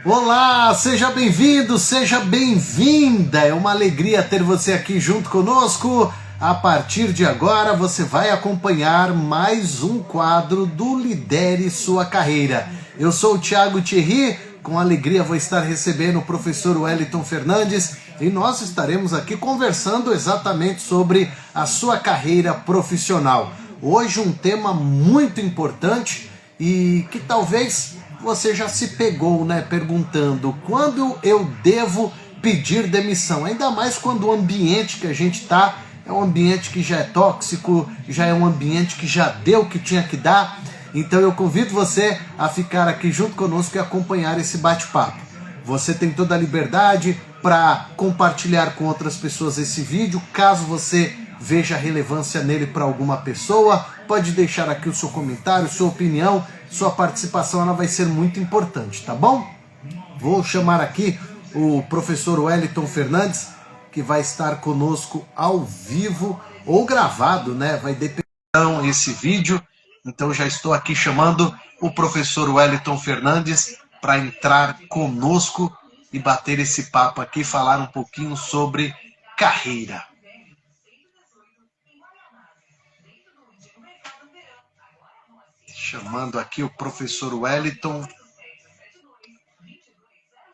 Olá, seja bem-vindo, seja bem-vinda. É uma alegria ter você aqui junto conosco. A partir de agora, você vai acompanhar mais um quadro do Lidere Sua Carreira. Eu sou o Thiago Thierry, com alegria vou estar recebendo o professor Wellington Fernandes e nós estaremos aqui conversando exatamente sobre a sua carreira profissional. Hoje um tema muito importante e que talvez você já se pegou, né, perguntando quando eu devo pedir demissão, ainda mais quando o ambiente que a gente está é um ambiente que já é tóxico, já é um ambiente que já deu o que tinha que dar. Então eu convido você a ficar aqui junto conosco e acompanhar esse bate-papo. Você tem toda a liberdade para compartilhar com outras pessoas esse vídeo, caso você veja relevância nele para alguma pessoa, pode deixar aqui o seu comentário, sua opinião, sua participação, ela vai ser muito importante, tá bom? Vou chamar aqui o professor Wellington Fernandes, que vai estar conosco ao vivo ou gravado, né? Vai depender esse vídeo. Então já estou aqui chamando o professor Wellington Fernandes para entrar conosco e bater esse papo aqui, falar um pouquinho sobre carreira. Chamando aqui o professor Wellington,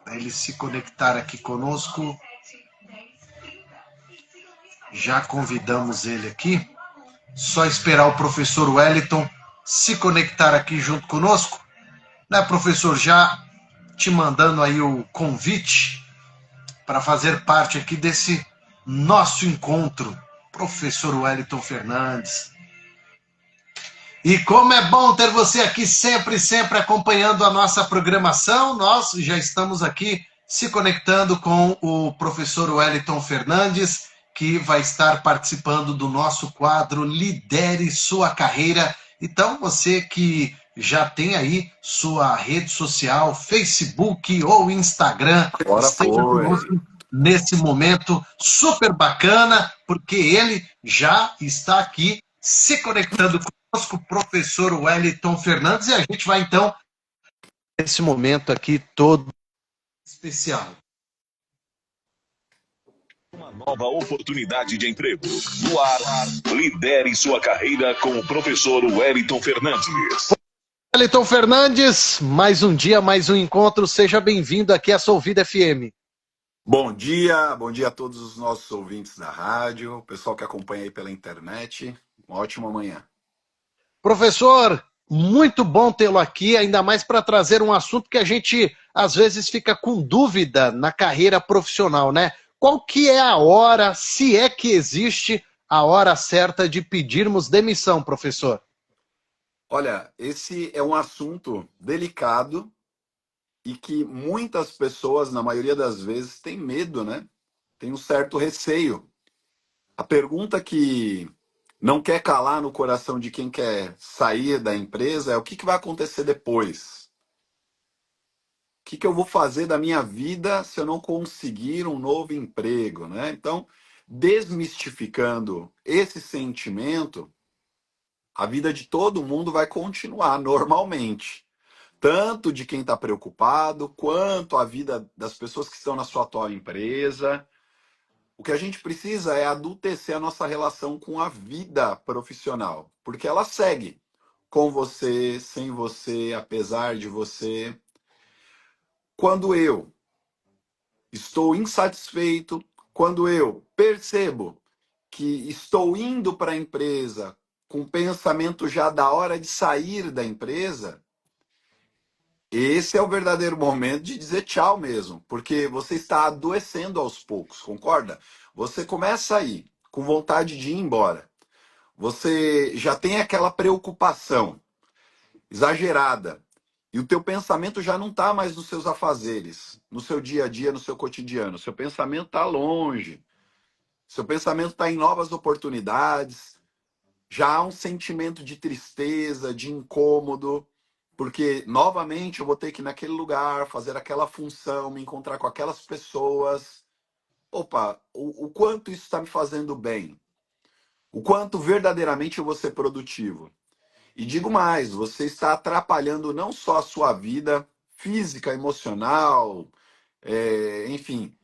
para ele se conectar aqui conosco. Já convidamos ele aqui. Só esperar o professor Wellington se conectar aqui junto conosco. Né, professor? Já te mandando aí o convite para fazer parte aqui desse nosso encontro. Professor Wellington Fernandes. E como é bom ter você aqui sempre, sempre acompanhando a nossa programação. Nós já estamos aqui se conectando com o professor Wellington Fernandes, que vai estar participando do nosso quadro Lidere Sua Carreira. Então, você que já tem aí sua rede social, Facebook ou Instagram, Agora esteja conosco foi. nesse momento super bacana, porque ele já está aqui se conectando conosco, professor Wellington Fernandes, e a gente vai então nesse momento aqui todo especial. Uma nova oportunidade de emprego. No ar, lidere sua carreira com o professor Wellington Fernandes. Wellington Fernandes, mais um dia, mais um encontro. Seja bem-vindo aqui à Solvida FM. Bom dia a todos os nossos ouvintes da rádio, o pessoal que acompanha aí pela internet. Uma ótima manhã. Professor, muito bom tê-lo aqui, ainda mais para trazer um assunto que a gente às vezes fica com dúvida na carreira profissional, né? Qual que é a hora, se é que existe a hora certa de pedirmos demissão, professor? Olha, esse é um assunto delicado e que muitas pessoas, na maioria das vezes, têm medo, né? Tem um certo receio. A pergunta que não quer calar no coração de quem quer sair da empresa é o que vai acontecer depois? O que eu vou fazer da minha vida se eu não conseguir um novo emprego, né? Então, desmistificando esse sentimento, a vida de todo mundo vai continuar normalmente. Tanto de quem está preocupado, quanto a vida das pessoas que estão na sua atual empresa. O que a gente precisa é adultecer a nossa relação com a vida profissional, porque ela segue com você, sem você, apesar de você. Quando eu estou insatisfeito, quando eu percebo que estou indo para a empresa com o pensamento já da hora de sair da empresa, esse é o verdadeiro momento de dizer tchau mesmo, porque você está adoecendo aos poucos, concorda? Você começa a ir com vontade de ir embora. Você já tem aquela preocupação exagerada. E o teu pensamento já não está mais nos seus afazeres, no seu dia a dia, no seu cotidiano. Seu pensamento está longe. Seu pensamento está em novas oportunidades. Já há um sentimento de tristeza, de incômodo, porque novamente eu vou ter que ir naquele lugar, fazer aquela função, me encontrar com aquelas pessoas. Opa, o quanto isso está me fazendo bem? O quanto verdadeiramente eu vou ser produtivo? E digo mais, você está atrapalhando não só a sua vida física, emocional, enfim,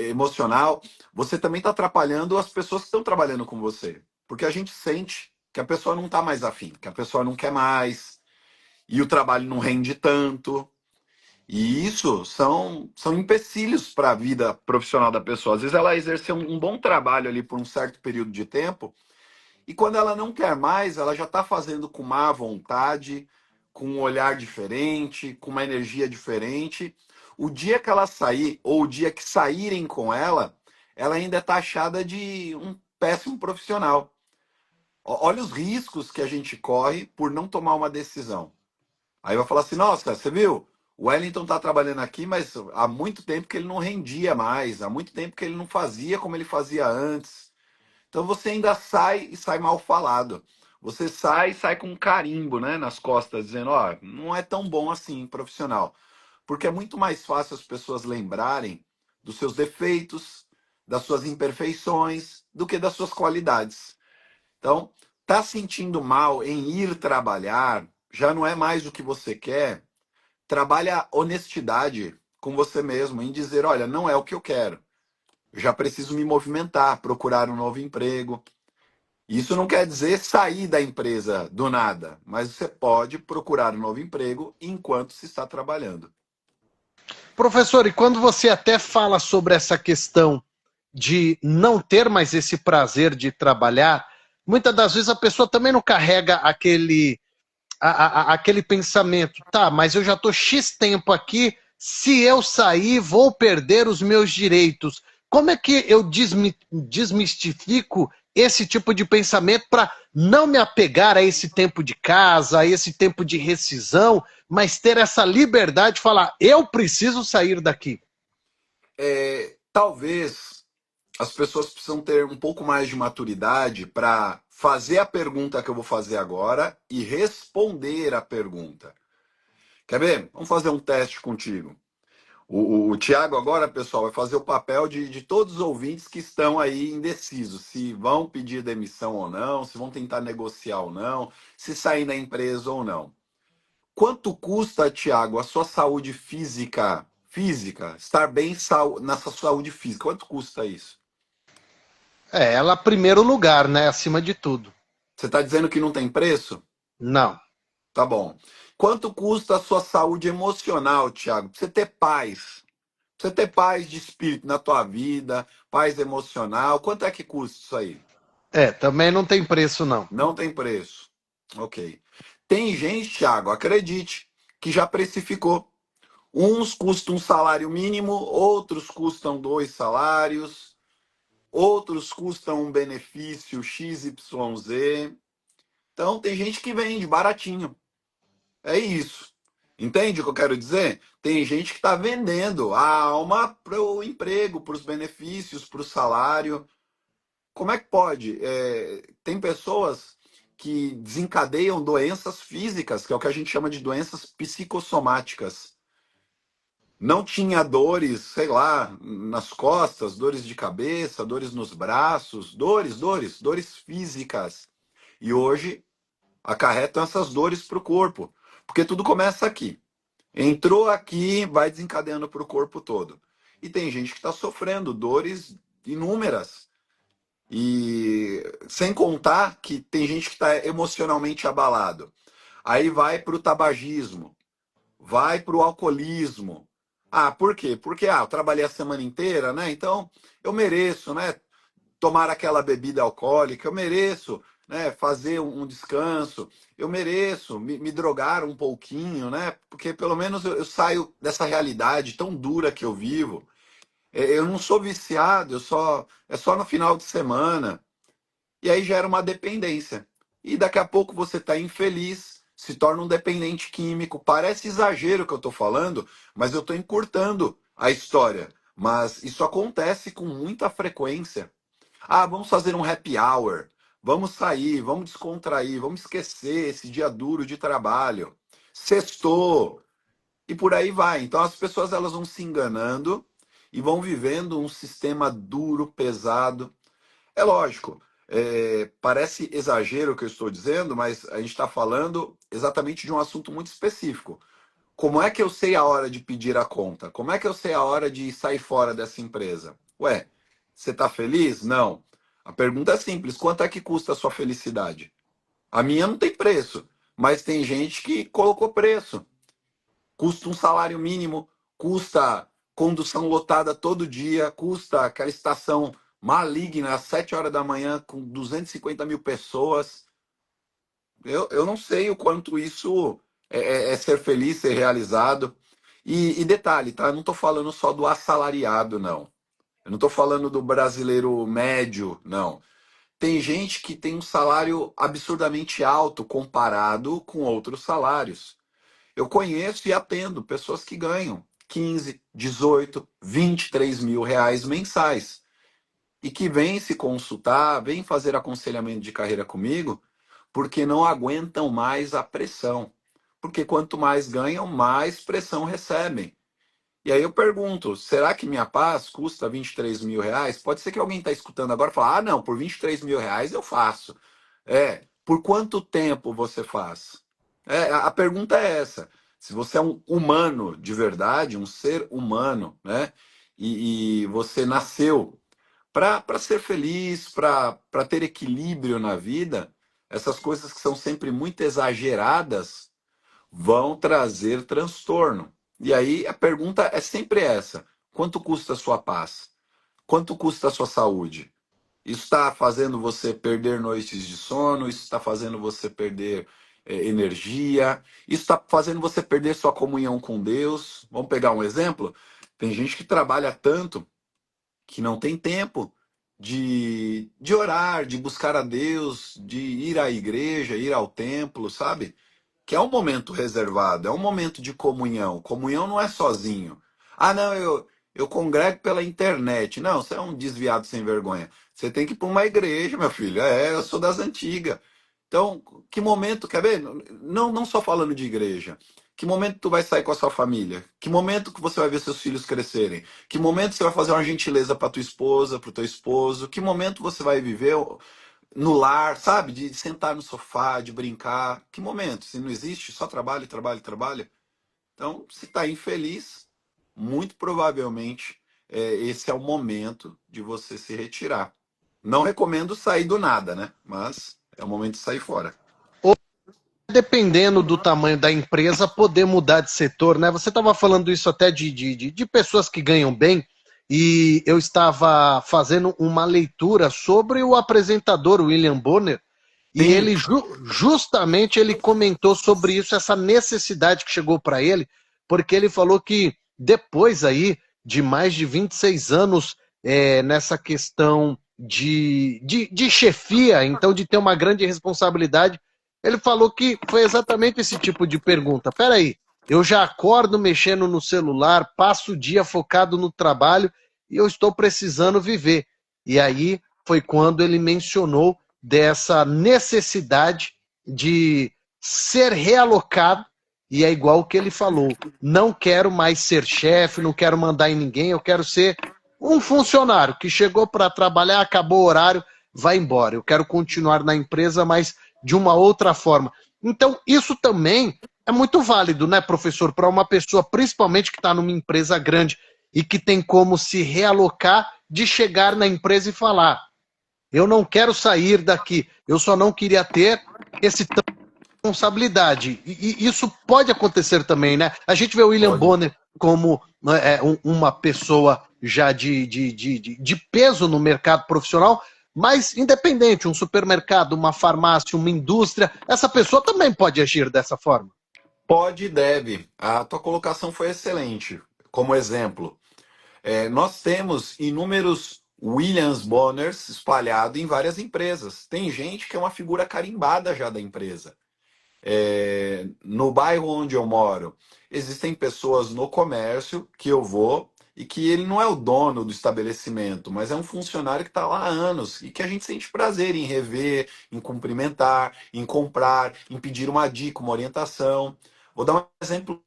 emocional, você também está atrapalhando as pessoas que estão trabalhando com você. Porque a gente sente que a pessoa não está mais afim, que a pessoa não quer mais, e o trabalho não rende tanto. E isso são empecilhos para a vida profissional da pessoa. Às vezes ela exerceu um bom trabalho ali por um certo período de tempo, e quando ela não quer mais, ela já está fazendo com má vontade, com um olhar diferente, com uma energia diferente. O dia que ela sair, ou o dia que saírem com ela ainda é taxada de um péssimo profissional. Olha os riscos que a gente corre por não tomar uma decisão. Aí vai falar assim: nossa, você viu? O Wellington está trabalhando aqui, mas há muito tempo que ele não rendia mais, há muito tempo que ele não fazia como ele fazia antes. Então você ainda sai e sai mal falado. Você sai e sai com um carimbo, né, nas costas, dizendo: ó, não é tão bom assim, profissional. Porque é muito mais fácil as pessoas lembrarem dos seus defeitos, das suas imperfeições, do que das suas qualidades. Então, tá sentindo mal em ir trabalhar, já não é mais o que você quer. Trabalha honestidade com você mesmo, em dizer: olha, não é o que eu quero. Eu já preciso me movimentar, procurar um novo emprego. Isso não quer dizer sair da empresa do nada, mas você pode procurar um novo emprego enquanto se está trabalhando. Professor, e quando você até fala sobre essa questão de não ter mais esse prazer de trabalhar, muitas das vezes a pessoa também não carrega aquele pensamento, tá, mas eu já estou X tempo aqui, se eu sair, vou perder os meus direitos. Como é que eu desmistifico esse tipo de pensamento para não me apegar a esse tempo de casa, a esse tempo de rescisão, mas ter essa liberdade de falar, eu preciso sair daqui? Talvez as pessoas precisam ter um pouco mais de maturidade para fazer a pergunta que eu vou fazer agora e responder a pergunta. Quer ver? Vamos fazer um teste contigo. O Tiago agora, pessoal, vai fazer o papel de todos os ouvintes que estão aí indecisos, se vão pedir demissão ou não, se vão tentar negociar ou não, se sair da empresa ou não. Quanto custa, Tiago, a sua saúde física, estar bem nessa saúde física? Quanto custa isso? É, ela primeiro lugar, né, acima de tudo. Você está dizendo que não tem preço? Não. Tá bom. Quanto custa a sua saúde emocional, Tiago? Pra você ter paz. Pra você ter paz de espírito na tua vida, paz emocional. Quanto é que custa isso aí? É, também não tem preço, não. Não tem preço. Ok. Tem gente, Thiago, acredite, que já precificou. Uns custam um salário mínimo, outros custam 2 salários, outros custam um benefício XYZ. Então tem gente que vende baratinho. É isso. Entende o que eu quero dizer? Tem gente que está vendendo a alma para o emprego, para os benefícios, para o salário. Como é que pode? Tem pessoas que desencadeiam doenças físicas, que é o que a gente chama de doenças psicossomáticas. Não tinha dores, sei lá, nas costas, dores de cabeça, dores nos braços, dores físicas. E hoje acarretam essas dores para o corpo, porque tudo começa aqui. Entrou aqui, vai desencadeando para o corpo todo. E tem gente que está sofrendo dores inúmeras. E sem contar que tem gente que está emocionalmente abalado. Aí vai para o tabagismo, vai para o alcoolismo. Ah, por quê? Porque eu trabalhei a semana inteira, né? Então eu mereço, né? Tomar aquela bebida alcoólica, eu mereço, né? Fazer um descanso, eu mereço me drogar um pouquinho, né? Porque pelo menos eu saio dessa realidade tão dura que eu vivo. Eu não sou viciado, é só no final de semana. E aí gera uma dependência. E daqui a pouco você está infeliz, se torna um dependente químico. Parece exagero o que eu estou falando, mas eu estou encurtando a história. Mas isso acontece com muita frequência. Ah, vamos fazer um happy hour. Vamos sair, vamos descontrair, vamos esquecer esse dia duro de trabalho. Sextou. E por aí vai. Então as pessoas elas vão se enganando e vão vivendo um sistema duro, pesado. É lógico, parece exagero o que eu estou dizendo, mas a gente está falando exatamente de um assunto muito específico. Como é que eu sei a hora de pedir a conta? Como é que eu sei a hora de sair fora dessa empresa? Ué, você está feliz? Não. A pergunta é simples: quanto é que custa a sua felicidade? A minha não tem preço, mas tem gente que colocou preço. Custa um salário mínimo, custa condução lotada todo dia, custa aquela estação maligna às 7 horas da manhã com 250 mil pessoas. Eu não sei o quanto isso é ser feliz, ser realizado. E detalhe, tá? Eu não estou falando só do assalariado, não. Eu não estou falando do brasileiro médio, não. Tem gente que tem um salário absurdamente alto comparado com outros salários. Eu conheço e atendo pessoas que ganham 15, 18, 23 mil reais mensais e que vêm se consultar, vêm fazer aconselhamento de carreira comigo, porque não aguentam mais a pressão. Porque quanto mais ganham, mais pressão recebem. E aí eu pergunto, será que minha paz custa 23 mil reais? Pode ser que alguém está escutando agora e fale, ah, não, por 23 mil reais eu faço. Por quanto tempo você faz? A pergunta é essa. Se você é um humano de verdade, um ser humano, né? E você nasceu para ser feliz, para ter equilíbrio na vida, essas coisas que são sempre muito exageradas vão trazer transtorno. E aí a pergunta é sempre essa: quanto custa a sua paz? Quanto custa a sua saúde? Isso está fazendo você perder noites de sono, isso está fazendo você perder energia, isso está fazendo você perder sua comunhão com Deus. Vamos pegar um exemplo? Tem gente que trabalha tanto que não tem tempo de orar, de buscar a Deus, de ir à igreja, ir ao templo, sabe? Que é um momento reservado, é um momento de comunhão. Comunhão não é sozinho. Ah, não, eu congrego pela internet. Não, você é um desviado sem vergonha. Você tem que ir para uma igreja, meu filho. Eu sou das antigas. Então, que momento, quer ver? Não só falando de igreja. Que momento tu vai sair com a sua família? Que momento que você vai ver seus filhos crescerem? Que momento você vai fazer uma gentileza para tua esposa, para o teu esposo? Que momento você vai viver no lar, sabe? De sentar no sofá, de brincar. Que momento? Se não existe, só trabalho, trabalho, trabalho. Então, se está infeliz, muito provavelmente esse é o momento de você se retirar. Não recomendo sair do nada, né? Mas é o momento de sair fora. Ou, dependendo do tamanho da empresa, poder mudar de setor, né? Você estava falando isso até de pessoas que ganham bem, e eu estava fazendo uma leitura sobre o apresentador William Bonner, e Sim, ele justamente ele comentou sobre isso, essa necessidade que chegou para ele, porque ele falou que depois aí de mais de 26 anos nessa questão de chefia, então de ter uma grande responsabilidade, ele falou que foi exatamente esse tipo de pergunta. Peraí, eu já acordo mexendo no celular, passo o dia focado no trabalho e eu estou precisando viver. E aí foi quando ele mencionou dessa necessidade de ser realocado, e é igual o que ele falou: não quero mais ser chefe, não quero mandar em ninguém, eu quero ser um funcionário que chegou para trabalhar, acabou o horário, vai embora. Eu quero continuar na empresa, mas de uma outra forma. Então, isso também é muito válido, né, professor, para uma pessoa, principalmente que está numa empresa grande e que tem como se realocar, de chegar na empresa e falar: eu não quero sair daqui, eu só não queria ter esse tanto de responsabilidade. E isso pode acontecer também, né? A gente vê o William pode. Bonner como uma pessoa já de peso no mercado profissional, mas independente, um supermercado, uma farmácia, uma indústria, essa pessoa também pode agir dessa forma. Pode e deve. A tua colocação foi excelente. Como exemplo, nós temos inúmeros Williams Bonners espalhados em várias empresas. Tem gente que é uma figura carimbada já da empresa. No bairro onde eu moro, existem pessoas no comércio que eu vou e que ele não é o dono do estabelecimento, mas é um funcionário que está lá há anos e que a gente sente prazer em rever, em cumprimentar, em comprar, em pedir uma dica, uma orientação. Vou dar um exemplo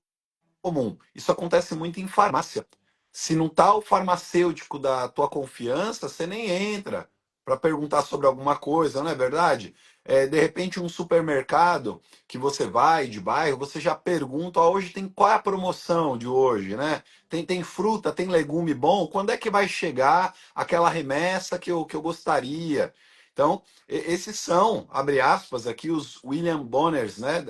comum. Isso acontece muito em farmácia. Se não está o farmacêutico da tua confiança, você nem entra para perguntar sobre alguma coisa, não é verdade? De repente, um supermercado que você vai de bairro, você já pergunta, ó, hoje tem qual é a promoção de hoje, né? Tem fruta, tem legume bom, quando é que vai chegar aquela remessa que eu gostaria? Então, esses são, abre aspas, aqui os William Bonners, né?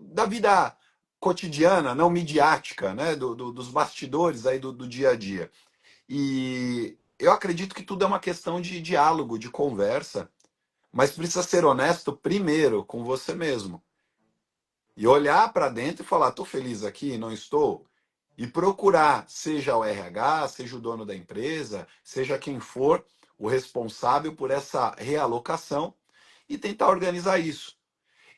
Da vida cotidiana, não midiática, né? Dos bastidores aí do dia a dia. E eu acredito que tudo é uma questão de diálogo, de conversa, mas precisa ser honesto primeiro com você mesmo. E olhar para dentro e falar: estou feliz aqui, não estou? E procurar, seja o RH, seja o dono da empresa, seja quem for o responsável por essa realocação e tentar organizar isso.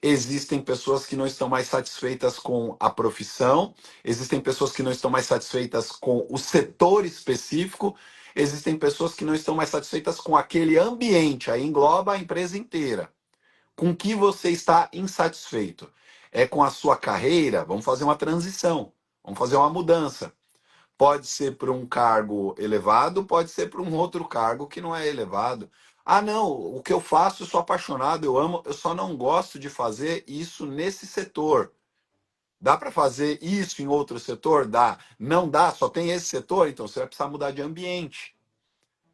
Existem pessoas que não estão mais satisfeitas com a profissão, existem pessoas que não estão mais satisfeitas com o setor específico, existem pessoas que não estão mais satisfeitas com aquele ambiente, aí engloba a empresa inteira. Com que você está insatisfeito? É com a sua carreira? Vamos fazer uma transição, vamos fazer uma mudança. Pode ser para um cargo elevado, pode ser para um outro cargo que não é elevado. Ah, não, o que eu faço, eu sou apaixonado, eu amo, eu só não gosto de fazer isso nesse setor. Dá para fazer isso em outro setor? Dá. Não dá, só tem esse setor, então você vai precisar mudar de ambiente.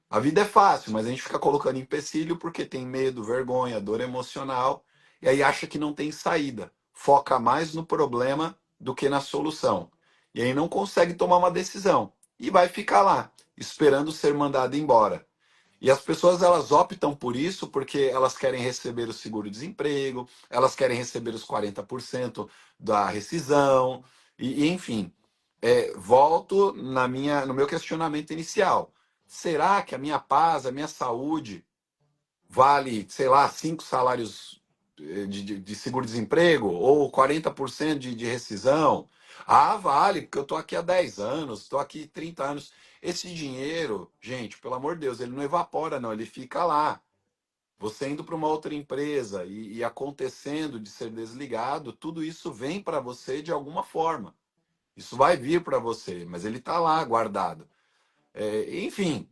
A vida é fácil, mas a gente fica colocando empecilho porque tem medo, vergonha, dor emocional, e aí acha que não tem saída. Foca mais no problema do que na solução. E aí não consegue tomar uma decisão. E vai ficar lá, esperando ser mandado embora. E as pessoas elas optam por isso porque elas querem receber o seguro-desemprego, elas querem receber os 40% da rescisão, enfim. Volto no meu questionamento inicial. Será que a minha paz, a minha saúde vale, sei lá, 5 salários de seguro-desemprego ou 40% de rescisão? Ah, vale, porque eu estou aqui há 10 anos, estou aqui 30 anos. Esse dinheiro, gente, pelo amor de Deus, ele não evapora, não, ele fica lá. Você indo para uma outra empresa e acontecendo de ser desligado, tudo isso vem para você de alguma forma. Isso vai vir para você, mas ele está lá guardado. Enfim,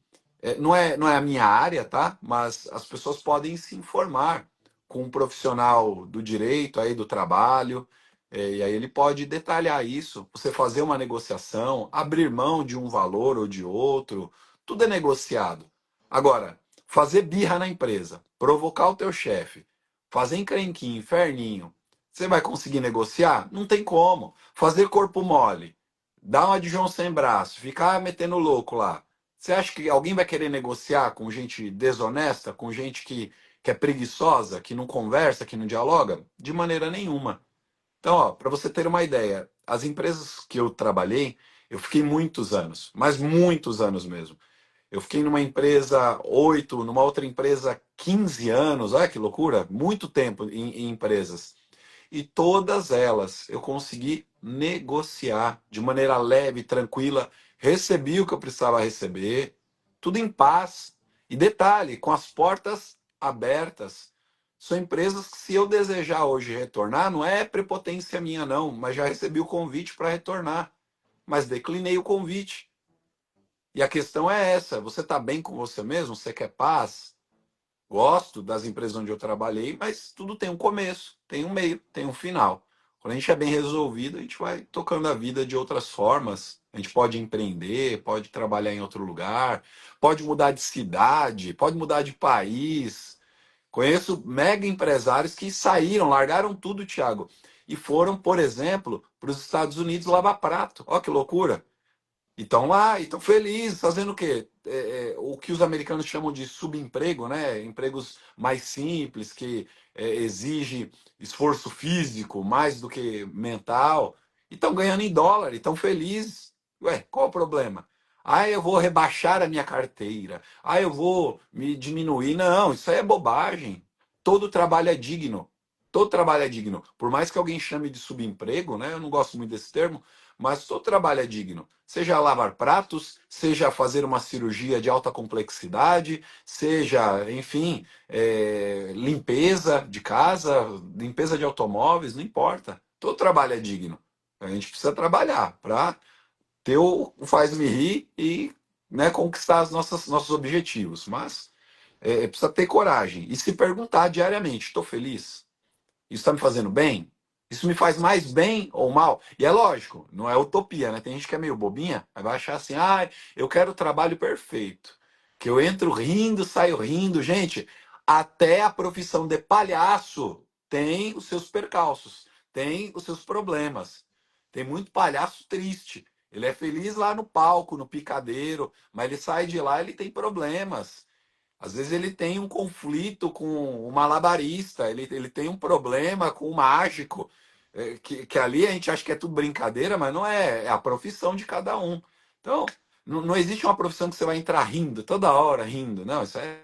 não é a minha área, tá? Mas as pessoas podem se informar com um profissional do direito aí do trabalho, e aí ele pode detalhar isso, você fazer uma negociação, abrir mão de um valor ou de outro, tudo é negociado. Agora, fazer birra na empresa, provocar o teu chefe, fazer encrenquinho, inferninho, você vai conseguir negociar? Não tem como. Fazer corpo mole, dar uma de João sem braço, ficar metendo louco lá. Você acha que alguém vai querer negociar com gente desonesta, com gente que é preguiçosa, que não conversa, que não dialoga? De maneira nenhuma. Então, ó, para você ter uma ideia, as empresas que eu trabalhei, eu fiquei muitos anos, mas muitos anos mesmo. Eu fiquei numa empresa 8, numa outra empresa 15 anos, olha que loucura, muito tempo em empresas. E todas elas eu consegui negociar de maneira leve, tranquila, recebi o que eu precisava receber, tudo em paz. E detalhe, com as portas abertas. São empresas que, se eu desejar hoje retornar, não é prepotência minha, não, mas já recebi o convite para retornar, mas declinei o convite. E a questão é essa: você está bem com você mesmo? Você quer paz? Gosto das empresas onde eu trabalhei, mas tudo tem um começo, tem um meio, tem um final. Quando a gente é bem resolvido, a gente vai tocando a vida de outras formas. A gente pode empreender, pode trabalhar em outro lugar, pode mudar de cidade, pode mudar de país. Conheço mega empresários que saíram, largaram tudo, Thiago, e foram, por exemplo, para os Estados Unidos lavar prato. Olha que loucura! E estão lá, e estão felizes, fazendo o quê? O que os americanos chamam de subemprego, né? Empregos mais simples, que exige esforço físico mais do que mental. E estão ganhando em dólar, e estão felizes. Ué, qual o problema? Ah, eu vou rebaixar a minha carteira. Ah, eu vou me diminuir. Não, isso aí é bobagem. Todo trabalho é digno. Todo trabalho é digno. Por mais que alguém chame de subemprego, né? Eu não gosto muito desse termo, mas todo trabalho é digno. Seja lavar pratos, seja fazer uma cirurgia de alta complexidade, seja, enfim, limpeza de casa, limpeza de automóveis, não importa. Todo trabalho é digno. A gente precisa trabalhar para ter o faz-me rir e, né, conquistar nossos objetivos. Mas precisa ter coragem e se perguntar diariamente: estou feliz? Isso está me fazendo bem? Isso me faz mais bem ou mal? E é lógico, não é utopia, né? Tem gente que é meio bobinha, mas vai achar assim: ah, eu quero o trabalho perfeito. Que eu entro rindo, saio rindo. Gente, até a profissão de palhaço tem os seus percalços, tem os seus problemas. Tem muito palhaço triste. Ele é feliz lá no palco, no picadeiro, mas ele sai de lá, ele tem problemas. Às vezes ele tem um conflito com o malabarista, ele tem um problema com o mágico, que ali a gente acha que é tudo brincadeira, mas não é, é a profissão de cada um. Então, não existe uma profissão que você vai entrar rindo, toda hora rindo. Não, isso é.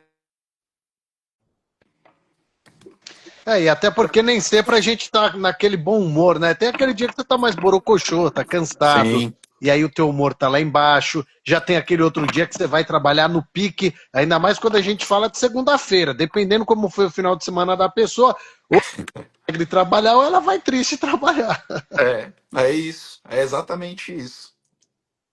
E até porque nem sempre a gente tá naquele bom humor, né? Tem aquele dia que você tá mais borocochô, tá cansado, Sim. e aí o teu humor tá lá embaixo. Já tem aquele outro dia que você vai trabalhar no pique, ainda mais quando a gente fala de segunda-feira. Dependendo como foi o final de semana da pessoa, ou ele trabalhar ou ela vai triste trabalhar. É isso. É exatamente isso.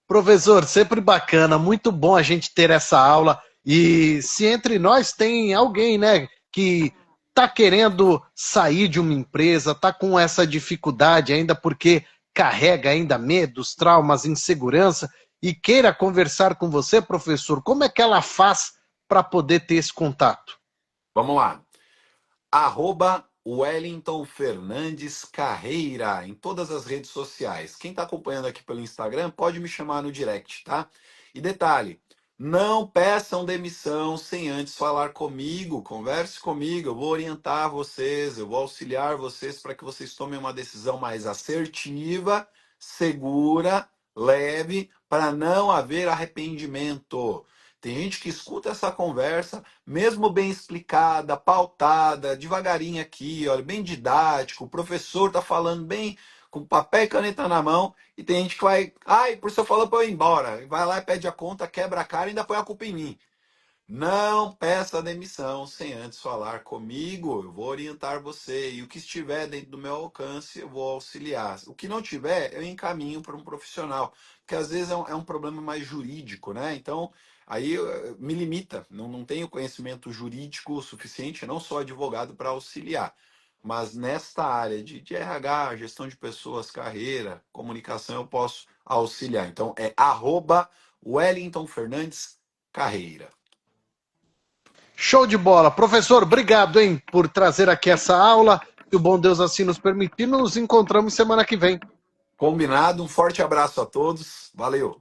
Professor, sempre bacana, muito bom a gente ter essa aula. E se entre nós tem alguém, né, que está querendo sair de uma empresa, está com essa dificuldade ainda porque carrega ainda medos, traumas, insegurança e queira conversar com você, professor, como é que ela faz para poder ter esse contato? Vamos lá. @Wellington Fernandes Carreira em todas as redes sociais. Quem está acompanhando aqui pelo Instagram pode me chamar no direct, tá? E detalhe, não peçam demissão sem antes falar comigo. Converse comigo, eu vou orientar vocês, eu vou auxiliar vocês para que vocês tomem uma decisão mais assertiva, segura, leve, para não haver arrependimento. Tem gente que escuta essa conversa mesmo bem explicada, pautada, devagarinho aqui, olha, bem didático, o professor está falando bem com papel e caneta na mão, e tem gente que vai, ai, por isso eu falo para eu ir embora, vai lá e pede a conta, quebra a cara e ainda põe a culpa em mim. Não peça demissão sem antes falar comigo. Eu vou orientar você. E o que estiver dentro do meu alcance, eu vou auxiliar. O que não tiver, eu encaminho para um profissional. Porque às vezes é um problema mais jurídico, né? Então, aí me limita. Não tenho conhecimento jurídico suficiente, não sou advogado para auxiliar. Mas nesta área de RH, gestão de pessoas, carreira, comunicação, eu posso auxiliar. Então, é @Wellington Fernandes Carreira. Show de bola. Professor, obrigado, hein, por trazer aqui essa aula. Se o bom Deus assim nos permitir, nos encontramos semana que vem. Combinado, um forte abraço a todos. Valeu!